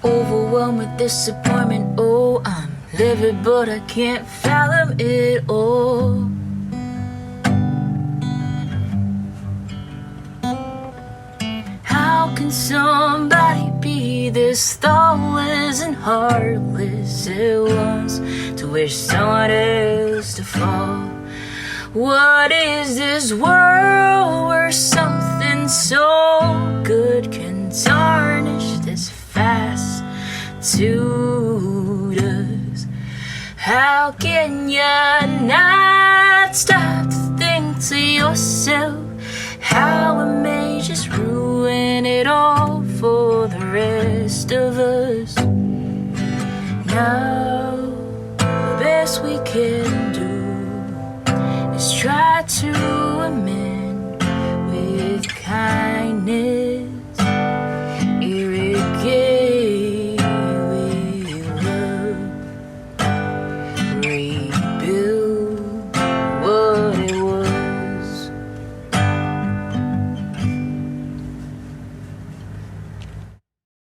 overwhelmed with disappointment. Oh, I'm livid, but I can't fathom it all. How can somebody be this thoughtless and heartless at once, to wish someone else to fall? What is this world where something so good can tarnish this fast to us? How can you not stop to think to yourself how it may just ruin it all for the rest of us? Now the best we can do is try to amend with kindness.